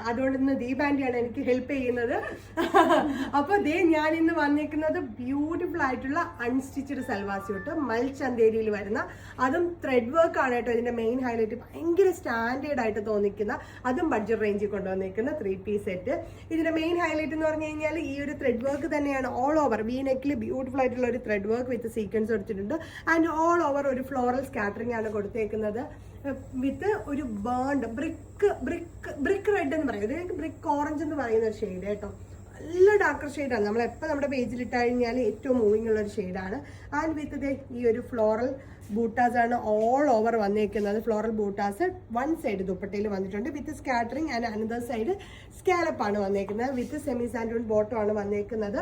അതുകൊണ്ട് ഇന്ന് ദീപാന്റിയാണ് എനിക്ക് ഹെൽപ്പ് ചെയ്യുന്നത്. അപ്പൊ ഞാൻ ഇന്ന് വന്നിരിക്കുന്നത് ബ്യൂട്ടിഫുൾ ആയിട്ടുള്ള അൺസ്റ്റിച്ചഡ് സൽവാർ സ്യൂട്ട് മൽചന്തേരിയിൽ വരുന്ന, അതും ത്രെഡ് വർക്ക് ആണ് കേട്ടോ ഇതിന്റെ മെയിൻ ഹൈലൈറ്റ്. ഭയങ്കര സ്റ്റാൻഡേർഡ് ആയിട്ട് തോന്നിക്കുന്ന, അതും ബഡ്ജറ്റ് റേഞ്ചിൽ കൊണ്ടുവന്നിരിക്കുന്ന 3-piece സെറ്റ്. ഇതിന്റെ മെയിൻ ഹൈലൈറ്റ് എന്ന് പറഞ്ഞു കഴിഞ്ഞാൽ ഈ ഒരു ത്രെഡ് വർക്ക് തന്നെയാണ്. ഓൾ ഓവർ വി നെക്കിൽ ബ്യൂട്ടിഫുൾ ആയിട്ടുള്ള ഒരു ത്രെഡ് വർക്ക് വിത്ത് സീക്വൻസ് കൊടുത്തിട്ടുണ്ട്. ആൻഡ് ഓൾ ഓവർ ഒരു ഫ്ലോറൽ സ്കാറ്ററിംഗ് ആണ് കൊടുത്തേക്കുന്നത് വിത്ത് ഒരു ബേൺഡ് ബ്രിക്ക് റെഡ് എന്ന് പറയുന്നത്, ബ്രിക്ക് ഓറഞ്ച് എന്ന് പറയുന്ന ഒരു ഷെയ്ഡ് കേട്ടോ. നല്ല ഡാർക്കർ ഷെയ്ഡാണ്. നമ്മളെപ്പോൾ നമ്മുടെ പേജിൽ ഇട്ട് കഴിഞ്ഞാൽ ഏറ്റവും മൂവിങ് ഉള്ള ഒരു ഷെയ്ഡാണ്. ആൻഡ് വിത്ത് ഈ ഒരു ഫ്ലോറൽ ബൂട്ടാസ് ആണ് ഓൾ ഓവർ വന്നേക്കുന്നത്. ഫ്ലോറൽ ബൂട്ടാസ് വൺ സൈഡ് ദുപ്പട്ടയിൽ വന്നിട്ടുണ്ട് with scattering and another side scallop ആണ് വന്നേക്കുന്നത്. വിത്ത് സെമി സാൻഡൂൺ ബോട്ടം ആണ് വന്നേക്കുന്നത്.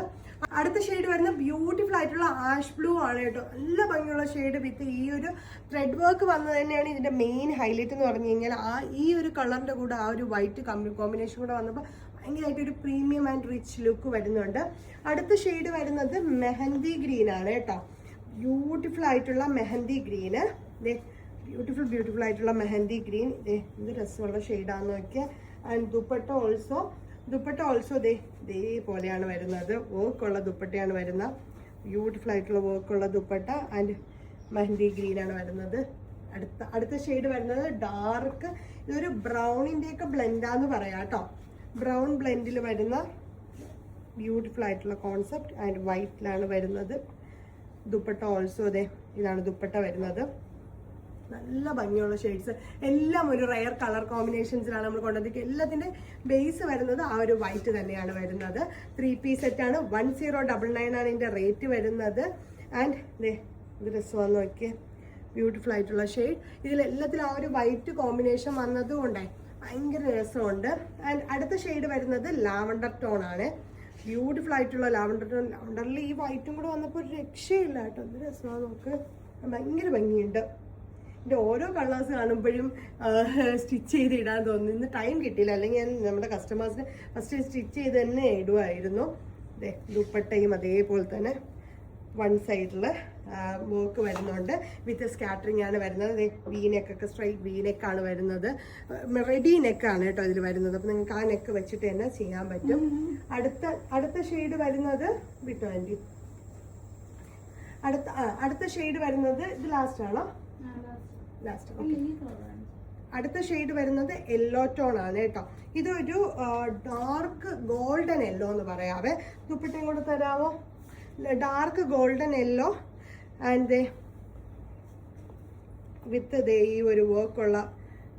അടുത്ത ഷെയ്ഡ് വരുന്ന ബ്യൂട്ടിഫുൾ ആയിട്ടുള്ള ആഷ് ബ്ലൂ ആണ് കേട്ടോ. നല്ല ഭംഗിയുള്ള ഷെയ്ഡ് വിത്ത് ഈ ഒരു ത്രെഡ് വർക്ക് വന്നത് തന്നെയാണ് ഇതിന്റെ മെയിൻ ഹൈലൈറ്റ് എന്ന് പറഞ്ഞു കഴിഞ്ഞാൽ. ഈ ഒരു കളറിന്റെ കൂടെ ആ ഒരു വൈറ്റ് കോമ്പിനേഷൻ കൂടെ വന്നപ്പോൾ ഭയങ്കരമായിട്ട് ഒരു പ്രീമിയം ആൻഡ് റിച്ച് ലുക്ക് വരുന്നുണ്ട്. അടുത്ത ഷെയ്ഡ് വരുന്നത് മെഹന്തി ഗ്രീൻ ആണ് കേട്ടോ. ബ്യൂട്ടിഫുൾ ആയിട്ടുള്ള മെഹന്തി ഗ്രീന്, ബ്യൂട്ടിഫുൾ ആയിട്ടുള്ള മെഹന്തി ഗ്രീൻ. ഇത് രസമുള്ള ഷെയ്ഡാന്ന് നോക്കിയാൽ. ആൻഡ് ദുപ്പട്ട ഓൾസോ ഇതേപോലെയാണ് വരുന്നത്. വർക്കുള്ള ദുപ്പട്ടയാണ് വരുന്നത്. ബ്യൂട്ടിഫുൾ ആയിട്ടുള്ള വർക്കുള്ള ദുപ്പട്ട ആൻഡ് മെഹന്തി ഗ്രീൻ ആണ് വരുന്നത്. അടുത്ത ഷെയ്ഡ് വരുന്നത് ഡാർക്ക്, ഇതൊരു ബ്രൗണിൻ്റെയൊക്കെ ബ്ലെൻഡാന്ന് പറയാം കേട്ടോ. ബ്രൗൺ ബ്ലെൻഡിൽ വരുന്ന ബ്യൂട്ടിഫുൾ ആയിട്ടുള്ള കോൺസെപ്റ്റ് ആൻഡ് വൈറ്റിലാണ് വരുന്നത്. ദുപ്പട്ട ഓൾസോ ഇതാണ് ദുപ്പട്ട വരുന്നത്. നല്ല ഭംഗിയുള്ള ഷെയ്ഡ്സ്, എല്ലാം ഒരു റയർ കളർ കോമ്പിനേഷൻസിലാണ് നമ്മൾ കൊണ്ടുവന്നിരിക്കുക. എല്ലാത്തിൻ്റെ ബേസ് വരുന്നത് ആ ഒരു വൈറ്റ് തന്നെയാണ് വരുന്നത്. 3-piece സെറ്റാണ്. 1099 ആണ് ഇതിൻ്റെ റേറ്റ് വരുന്നത്. ആൻഡ് ഇത് രസമാണെന്ന് നോക്കിയേ, ബ്യൂട്ടിഫുൾ ആയിട്ടുള്ള ഷെയ്ഡ്. ഇതിലെല്ലാത്തിലും ആ ഒരു വൈറ്റ് കോമ്പിനേഷൻ വന്നതുകൊണ്ടേ ഭയങ്കര രസമുണ്ട്. ആൻഡ് അടുത്ത ഷെയ്ഡ് വരുന്നത് ലാവണ്ടർ ടോൺ ആണ്. ബ്യൂട്ടിഫുൾ ആയിട്ടുള്ള ലാവണ്ടർ ടോൺ. ലാവണ്ടറിൽ ഈ വൈറ്റും കൂടെ വന്നപ്പോൾ ഒരു രക്ഷയില്ല കേട്ടോ. എന്ത് രസമാണ് നോക്ക്, ഭയങ്കര ഭംഗിയുണ്ട്. ഇതിൻ്റെ ഓരോ കളേഴ്സ് കാണുമ്പോഴും സ്റ്റിച്ച് ചെയ്ത് ഇടാൻ തോന്നുന്നു. ഇന്ന് ടൈം കിട്ടിയില്ല, അല്ലെങ്കിൽ ഞാൻ നമ്മുടെ കസ്റ്റമേഴ്സിന് ഫസ്റ്റ് സ്റ്റിച്ച് ചെയ്ത് തന്നെ ഇടുമായിരുന്നു. ദുപ്പട്ടയും അതേപോലെ തന്നെ വൺ സൈഡിൽ വർക്ക് വരുന്നുണ്ട് വിത്ത് സ്കാറ്ററിംഗ് ആണ് വരുന്നത്. വീനെക്കൊക്കെ സ്ട്രൈറ്റ് വീനെക്കാണ് വരുന്നത്. റെഡി നെക്കാണ് കേട്ടോ ഇതിൽ വരുന്നത്. അപ്പം നിങ്ങൾക്ക് ആ നെക്ക് വെച്ചിട്ട് തന്നെ ചെയ്യാൻ പറ്റും. അടുത്ത ഷെയ്ഡ് വരുന്നത് വിട്ടോ ആൻറ്റി. അടുത്ത ഷെയ്ഡ് വരുന്നത് ഇത് ലാസ്റ്റ് ആണോ? അടുത്ത ഷെയ്ഡ് വരുന്നത് യെല്ലോ ടോൺ ആണ് കേട്ടോ. ഇതൊരു ഡാർക്ക് ഗോൾഡൻ യെല്ലോ എന്ന് പറയാവേ. ദുപ്പട്ടയും കൂടെ തരാമോ? Dark golden yellow and with ഈ ഒരു വർക്കുള്ള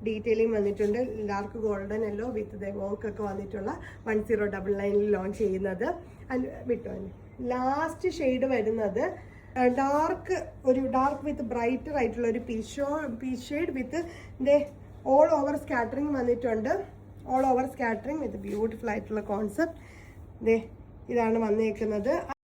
ഡീറ്റെയിലിംഗ് വന്നിട്ടുണ്ട്. ഡാർക്ക് ഗോൾഡൻ യെല്ലോ വിത്ത് വർക്കൊക്കെ വന്നിട്ടുള്ള 1099 ലോഞ്ച് ചെയ്യുന്നത്. ആൻഡ് വിട്ടോ ലാസ്റ്റ് ഷെയ്ഡ് വരുന്നത് ഡാർക്ക് വിത്ത് ബ്രൈറ്റർ ആയിട്ടുള്ള ഒരു peach shade with all over scattering വന്നിട്ടുണ്ട്. All over scattering with beautiful ആയിട്ടുള്ള കോൺസെപ്റ്റ് ഇതാണ് വന്നേക്കുന്നത്.